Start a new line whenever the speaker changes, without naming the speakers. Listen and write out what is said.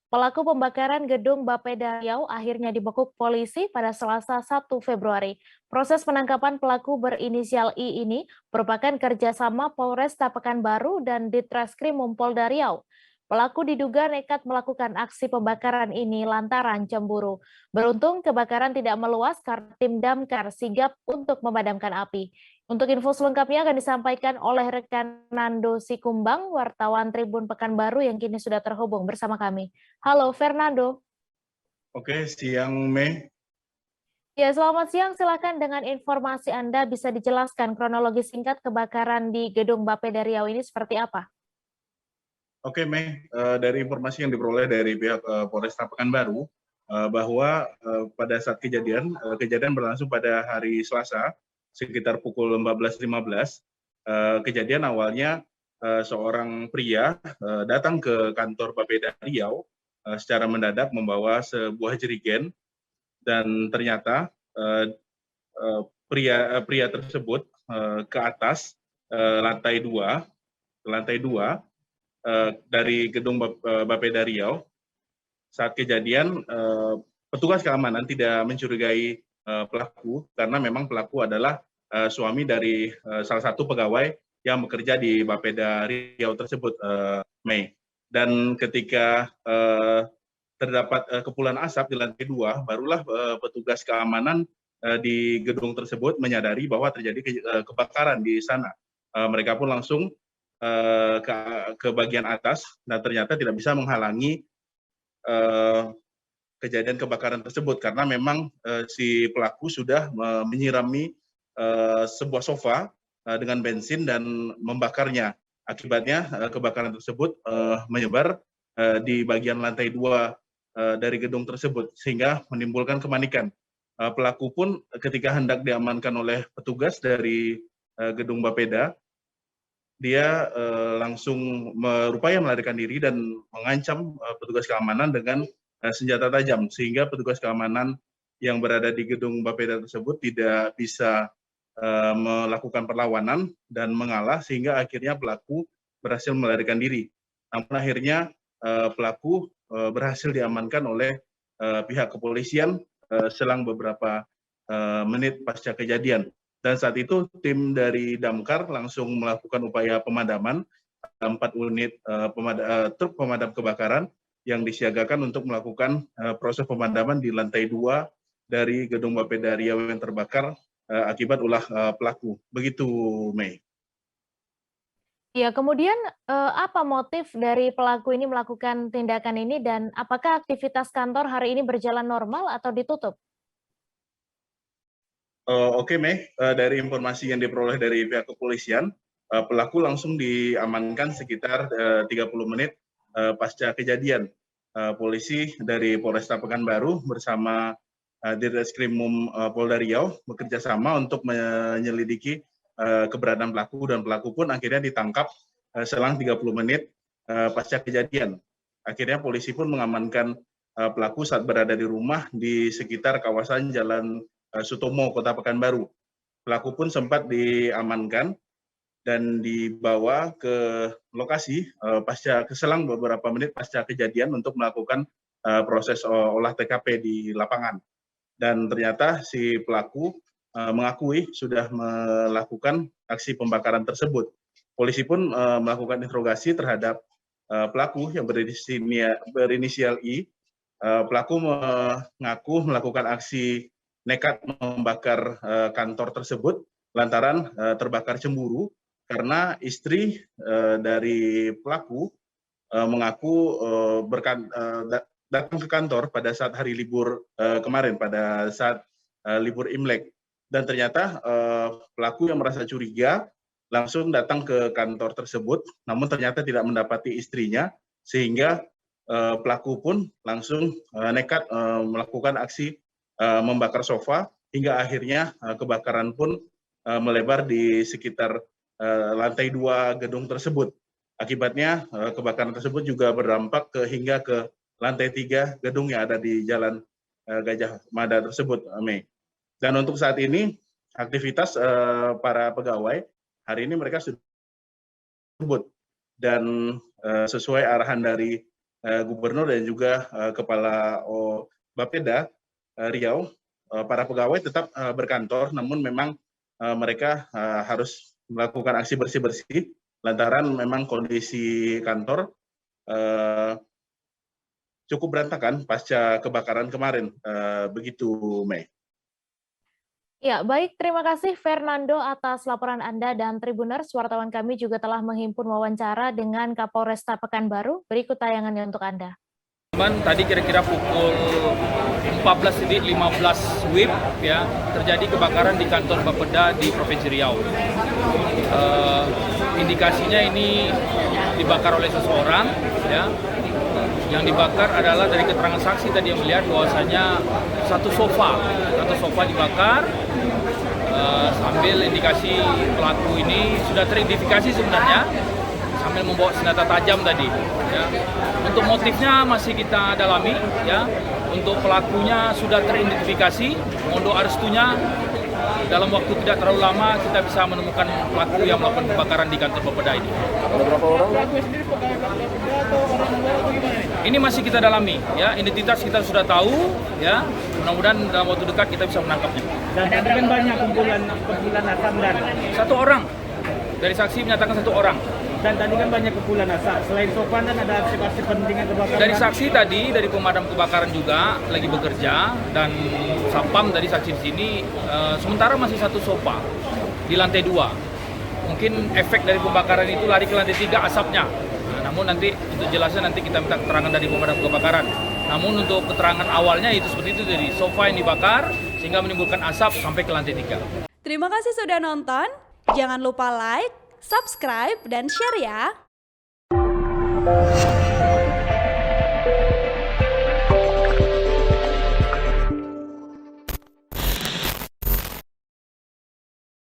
Pelaku pembakaran gedung Bapeda Riau akhirnya dibekuk polisi pada Selasa 1 Februari. Proses penangkapan pelaku berinisial I ini merupakan kerjasama Polresta Pekanbaru dan Ditreskrimum Polda Riau. Pelaku diduga nekat melakukan aksi pembakaran ini lantaran cemburu. Beruntung kebakaran tidak meluas karena tim damkar sigap untuk memadamkan api. Untuk info selengkapnya akan disampaikan oleh rekan Nando Sikumbang, wartawan Tribun Pekanbaru yang kini sudah terhubung bersama kami. Halo Fernando.
Oke, siang Mei.
Ya, selamat siang. Silakan dengan informasi Anda bisa dijelaskan kronologi singkat kebakaran di Gedung Bapeda Riau ini seperti apa?
Oke Mei, dari informasi yang diperoleh dari pihak Polresta Pekanbaru, bahwa pada saat kejadian berlangsung pada hari Selasa, sekitar pukul 14.15. Kejadian awalnya seorang pria datang ke kantor Bapeda Riau secara mendadak membawa sebuah jerigen, dan ternyata pria tersebut ke atas lantai dua dari gedung Bapeda Riau. Saat kejadian, petugas keamanan tidak mencurigai pelaku karena memang pelaku adalah suami dari salah satu pegawai yang bekerja di Bapeda Riau tersebut, Mei. Dan ketika terdapat kepulan asap di lantai 2, barulah petugas keamanan di gedung tersebut menyadari bahwa terjadi kebakaran di sana. Mereka pun langsung ke bagian atas, dan ternyata tidak bisa menghalangi kejadian kebakaran tersebut karena memang si pelaku sudah menyirami sebuah sofa dengan bensin dan membakarnya. Akibatnya kebakaran tersebut menyebar di bagian lantai 2 dari gedung tersebut sehingga menimbulkan kepanikan. Pelaku pun ketika hendak diamankan oleh petugas dari gedung Bapeda, dia langsung berupaya melarikan diri dan mengancam petugas keamanan dengan senjata tajam, sehingga petugas keamanan yang berada di gedung Bapeda tersebut tidak bisa melakukan perlawanan dan mengalah, sehingga akhirnya pelaku berhasil melarikan diri. Namun akhirnya pelaku berhasil diamankan oleh pihak kepolisian selang beberapa menit pasca kejadian. Dan saat itu tim dari damkar langsung melakukan upaya pemadaman, 4 unit truk pemadam kebakaran yang disiagakan untuk melakukan proses pemadaman di lantai 2 dari gedung Bapeda Riau yang terbakar akibat ulah pelaku. Begitu, Mei.
Ya, kemudian apa motif dari pelaku ini melakukan tindakan ini dan apakah aktivitas kantor hari ini berjalan normal atau ditutup?
Oke, Mei, dari informasi yang diperoleh dari pihak kepolisian, pelaku langsung diamankan sekitar 30 menit pasca kejadian. Polisi dari Polresta Pekanbaru bersama Ditreskrimum Polda Riau bekerja sama untuk menyelidiki keberadaan pelaku, dan pelaku pun akhirnya ditangkap selang 30 menit pasca kejadian. Akhirnya polisi pun mengamankan pelaku saat berada di rumah di sekitar kawasan Jalan Sutomo, Kota Pekanbaru. Pelaku pun sempat diamankan dan dibawa ke lokasi keselang beberapa menit pasca kejadian untuk melakukan proses olah TKP di lapangan. Dan ternyata si pelaku mengakui sudah melakukan aksi pembakaran tersebut. Polisi pun melakukan interogasi terhadap pelaku yang berinisial I. Pelaku mengaku melakukan aksi nekat membakar kantor tersebut lantaran terbakar cemburu karena istri dari pelaku mengaku datang ke kantor pada saat hari libur kemarin, pada saat libur Imlek, dan ternyata pelaku yang merasa curiga langsung datang ke kantor tersebut, namun ternyata tidak mendapati istrinya, sehingga pelaku pun langsung nekat melakukan aksi membakar sofa, hingga akhirnya kebakaran pun melebar di sekitar lantai 2 gedung tersebut. Akibatnya kebakaran tersebut juga berdampak hingga ke lantai 3 gedung yang ada di Jalan Gajah Mada tersebut, Mei. Dan untuk saat ini aktivitas para pegawai hari ini mereka sudah sebut, dan sesuai arahan dari Gubernur dan juga Kepala Bapeda Riau, para pegawai tetap berkantor, namun memang mereka harus melakukan aksi bersih-bersih lantaran memang kondisi kantor cukup berantakan pasca kebakaran kemarin. Begitu, Mei.
Ya, baik. Terima kasih Fernando atas laporan Anda dan Tribuners. Wartawan kami juga telah menghimpun wawancara dengan Kapolresta Pekanbaru. Berikut tayangannya untuk Anda.
Tadi kira-kira pukul 14.15 WIB ya, terjadi kebakaran di kantor Bapeda di Provinsi Riau. Indikasinya ini dibakar oleh seseorang ya. Yang dibakar adalah dari keterangan saksi tadi yang melihat bahwasanya satu sofa dibakar. Sambil indikasi pelaku ini sudah teridentifikasi sebenarnya sambil membawa senjata tajam tadi ya. Untuk motifnya masih kita dalami ya. Untuk pelakunya sudah teridentifikasi, mohon doa restunya dalam waktu tidak terlalu lama kita bisa menemukan pelaku yang melakukan kebakaran di kantor Bapeda ini.
Ada berapa orang?
Ini masih kita dalami ya, identitas kita sudah tahu ya. Mudah-mudahan dalam waktu dekat kita bisa menangkapnya.
Dan ada kan banyak kumpulan asap dan
satu orang dari saksi menyatakan satu orang.
Dan tadi kan banyak kumpulan asap. Selain sopan dan ada aksi-aksi pentingnya kebakaran.
Dari saksi tadi dari pemadam kebakaran juga lagi bekerja dan Sapam dari saksi di sini sementara masih satu sofa di lantai 2. Mungkin efek dari pembakaran itu lari ke lantai 3 asapnya. Namun nanti untuk jelasnya nanti kita minta keterangan dari pemadam kebakaran. Namun untuk keterangan awalnya itu seperti itu, dari sofa yang dibakar sehingga menimbulkan asap sampai ke lantai 3.
Terima kasih sudah nonton. Jangan lupa like, subscribe, dan share ya.